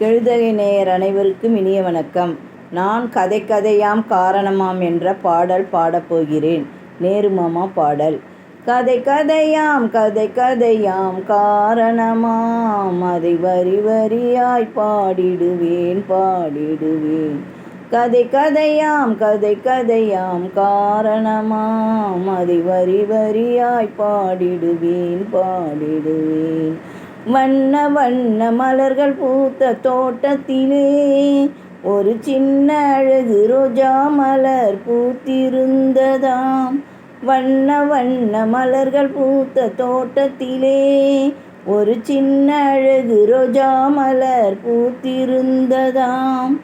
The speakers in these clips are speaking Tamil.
எழுதகை நேயர் அனைவருக்கும் இனிய வணக்கம். நான் கதை கதையாம் காரணமாம் என்ற பாடல் பாடப்போகிறேன். நேருமாமா பாடல். கதை கதையாம் கதை கதையாம் காரணமாம், அதை வரி வரியாய் பாடிடுவேன் பாடிடுவேன். கதை கதையாம் கதை கதையாம் காரணமாம், அதை வரி வரியாய் பாடிடுவேன் பாடிடுவேன். வண்ண வண்ண மலர்கள் பூத்த தோட்டத்திலே ஒரு சின்ன அழகு ரோஜா மலர் பூத்திருந்ததாம். வண்ண வண்ண மலர்கள் பூத்த தோட்டத்திலே ஒரு சின்ன அழகு ரோஜா மலர் பூத்திருந்ததாம்.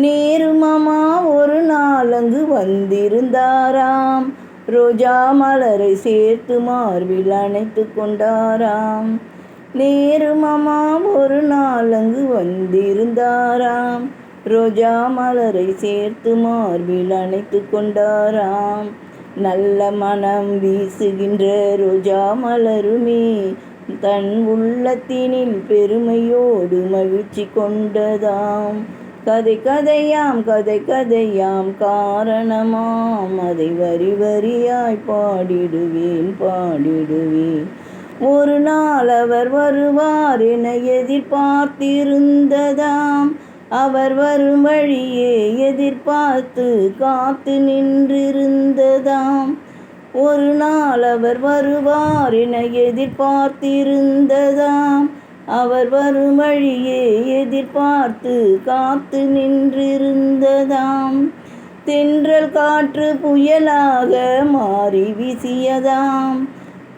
நேருமாமா ஒரு நாள் அங்கு வந்திருந்தாராம். ரோஜா மலரை சேர்த்து மார்பில் அணைத்து கொண்டாராம். நேருமாமா ஒரு நாள் அங்கு வந்திருந்தாராம். ரோஜா மலரை சேர்த்து மார்பில் அணைத்து கொண்டாராம். நல்ல மனம் வீசுகின்ற ரோஜா மலருமே தன் உள்ளத்தினில் பெருமையோடு மகிழ்ச்சி கொண்டதாம். கதை கதையாம் கதை கதையாம் காரணமாம், அதை வரி வரியாய் பாடிடுவேன் பாடிடுவேன். ஒரு நாள் அவர் வருவார் என எதிர்பார்த்திருந்ததாம். அவர் வரும் வழியே எதிர்பார்த்து காத்து நின்றிருந்ததாம். ஒரு நாள் அவர் வருவார் என எதிர்பார்த்திருந்ததாம். அவர் வரும் வழியே எதிர்பார்த்து காத்து நின்றிருந்ததாம். தென்றல் காற்று புயலாக மாறி வீசியதாம்.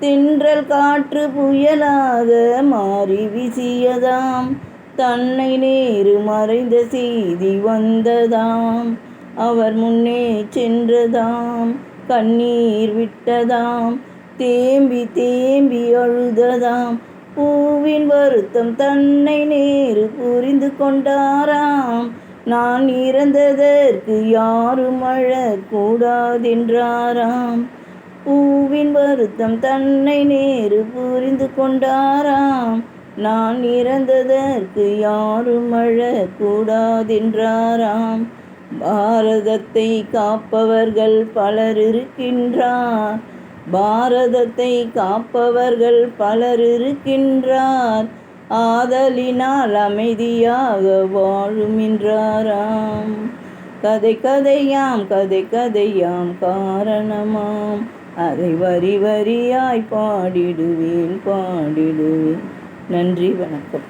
தென்றல் காற்று புயலாக மாறி வீசியதாம். தன்னை நேரு மறைந்த செய்தி வந்ததாம். அவர் முன்னே சென்றதாம். கண்ணீர் விட்டதாம். தேம்பி தேம்பி அழுததாம். பூவின் வருத்தம் தன்னை நேரு புரிந்து கொண்டாராம். நான் இறந்ததற்கு யாரும் அழக்கூடாதென்றாராம். பூவின் வருத்தம் தன்னை நேரு புரிந்து கொண்டாராம். நான் இறந்ததற்கு யாரும் அழக்கூடாதென்றாராம். பாரதத்தை காப்பவர்கள் பலர் இருக்கின்றார். பாரதத்தை காப்பவர்கள் பலர் இருக்கின்றார். ஆதலினால் அமைதியாக வாழுமின்றாராம். கதை கதையாம் கதை கதையாம் காரணமாம், அதை வரி வரியாய் பாடிடுவேன் பாடிடுவேன். நன்றி, வணக்கம்.